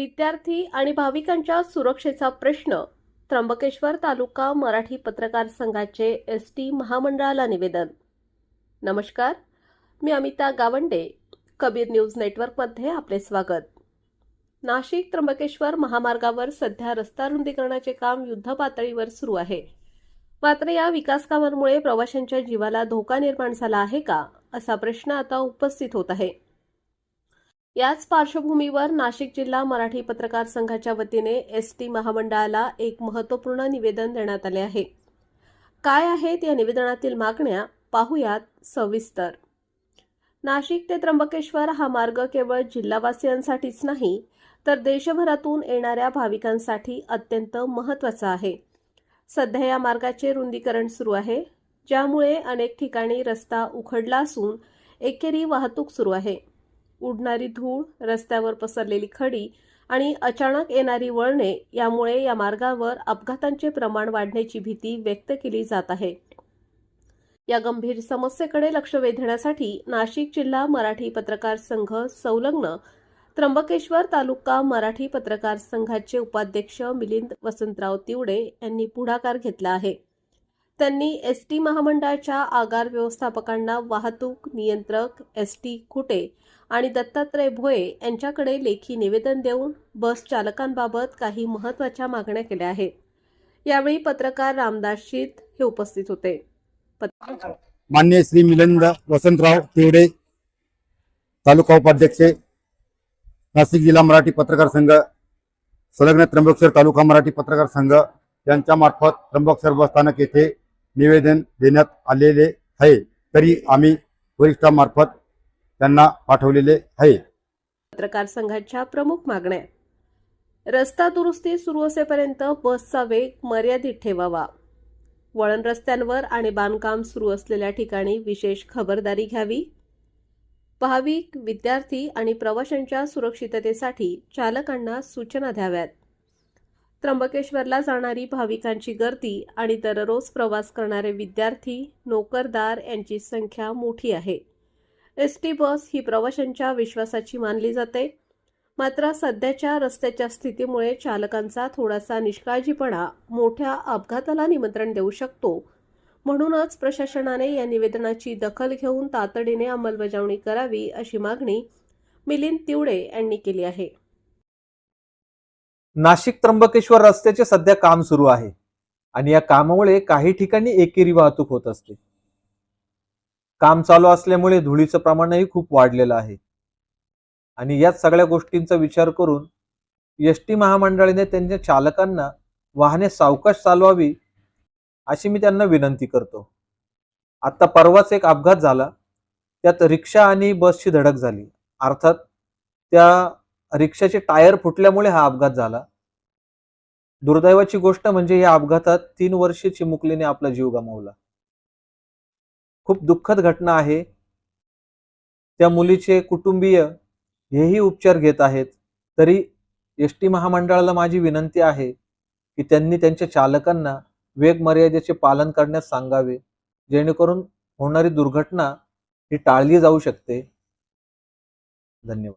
विद्यार्थी आणि भाविकांच्या सुरक्षेचा प्रश्न, त्र्यंबकेश्वर तालुका मराठी पत्रकार संघाचे एसटी महामंडळाला निवेदन। नमस्कार, मी अमिता गावंडे, कबीर न्यूज नेटवर्कमध्ये आपले स्वागत। नाशिक त्र्यंबकेश्वर महामार्गावर सध्या रस्ता रुंदीकरणाचे काम युद्धपातळीवर सुरू आहे। मात्र या विकास कामांमुळे प्रवाशांच्या जीवाला धोका निर्माण झाला आहे का, असा प्रश्न आता उपस्थित होत आहे। याच पार्श्वभूमीवर नाशिक जिल्हा मराठी पत्रकार संघाच्या वतीने एसटी महामंडळाला एक महत्त्वपूर्ण निवेदन देण्यात आले आहे। काय आहेत या निवेदनातील मागण्या, पाहूयात सविस्तर। नाशिक ते त्र्यंबकेश्वर हा मार्ग केवळ जिल्हावासियांसाठीच नाही, तर देशभरातून येणाऱ्या भाविकांसाठी अत्यंत महत्त्वाचा आहे। सध्या या मार्गाचे रुंदीकरण सुरू आहे, ज्यामुळे अनेक ठिकाणी रस्ता उखडला असून एकेरी वाहतूक सुरू आहे। उडणारी धूळ, रस्त्यावर पसरलेली खडी आणि अचानक येणारी वळणे यामुळे या मार्गावर अपघातांचे प्रमाण वाढण्याची भीती व्यक्त केली जात आहे। या गंभीर समस्येकडे लक्ष वेधण्यासाठी नाशिक जिल्हा मराठी पत्रकार संघ संलग्न त्र्यंबकेश्वर तालुका मराठी पत्रकार संघाचे उपाध्यक्ष मिलिंद वसंतराव तिवडे यांनी पुढाकार घेतला आहे। त्यांनी एसटी महामंडळाच्या आगार व्यवस्थापकांना वाहतूक नियंत्रक एसटी खुटे आणि दत्तात्रय भोये यांच्याकडे लेखी निवेदन देऊन बस चालकांबाबत काही महत्त्वाच्या मागण्या केल्या आहेत। यावेळी पत्रकार रामदास शीत हे उपस्थित होते। माननीय श्री मिलिंद वसंतराव तिवडे, तालुका उपाध्यक्ष, नाशिक जिल्हा मराठी पत्रकार संघ संलग्न त्र्यंबकेश्वर तालुका मराठी पत्रकार संघ यांच्या मार्फत त्र्यंबकेश्वर बस स्थानक येथे निवेदन देण्यात आलेले आहे। तरी आम्ही वरिष्ठांमार्फत त्यांना पाठवलेले आहे। पत्रकार संघाच्या प्रमुख मागण्या: रस्ता दुरुस्ती सुरू असेपर्यंत बसचा वेग मर्यादित ठेवावा, वळण रस्त्यांवर आणि बांधकाम सुरू असलेल्या ठिकाणी विशेष खबरदारी घ्यावी, भाविक, विद्यार्थी आणि प्रवाशांच्या सुरक्षिततेसाठी चालकांना सूचना द्याव्यात। त्र्यंबकेश्वरला जाणारी भाविकांची गर्दी आणि दररोज प्रवास करणारे विद्यार्थी, नोकरदार यांची संख्या मोठी आहे। एसटी बस ही प्रवाशांच्या विश्वासाची मानली जाते, मात्र सध्याच्या रस्त्याच्या स्थितीमुळे चालकांचा थोडासा निष्काळजीपणा मोठ्या अपघाताला निमंत्रण देऊ शकतो। म्हणूनच प्रशासनाने या निवेदनाची दखल घेऊन तातडीने अंमलबजावणी करावी, अशी मागणी मिलिंद तिवडे यांनी केली आहे। नाशिक त्र्यंबकेश्वर रस्त्याचे सध्या काम सुरू आहे आणि या कामामुळे काही ठिकाणी एकेरी वाहतूक होत असते। काम चालू असल्यामुळे धुळीचं प्रमाणही खूप वाढलेलं आहे आणि याच सगळ्या गोष्टींचा विचार करून एसटी महामंडळाने त्यांच्या चालकांना वाहने सावकाश चालवावी अशी मी त्यांना विनंती करतो। आता परवाच एक अपघात झाला, त्यात रिक्षा आणि बसची धडक झाली। अर्थात त्या रिक्षाचे टायर फुटल्यामुळे हा अपघात झाला। दुर्दैवाची गोष्ट म्हणजे या अपघातात 3 वर्षीय चिमुकलीने आपला जीव गमावला। खूप दुःखद घटना आहे। त्या मुलीचे कुटुंबीय हेही उपचार घेत आहेत। तरी एसटी महामंडळाला माझी विनंती आहे की त्यांनी त्यांच्या चालकांना वेग मर्यादेचे पालन करण्यास सांगावे, जेणेकरून होणारी दुर्घटना ही टाळली जाऊ शकते। धन्यवाद।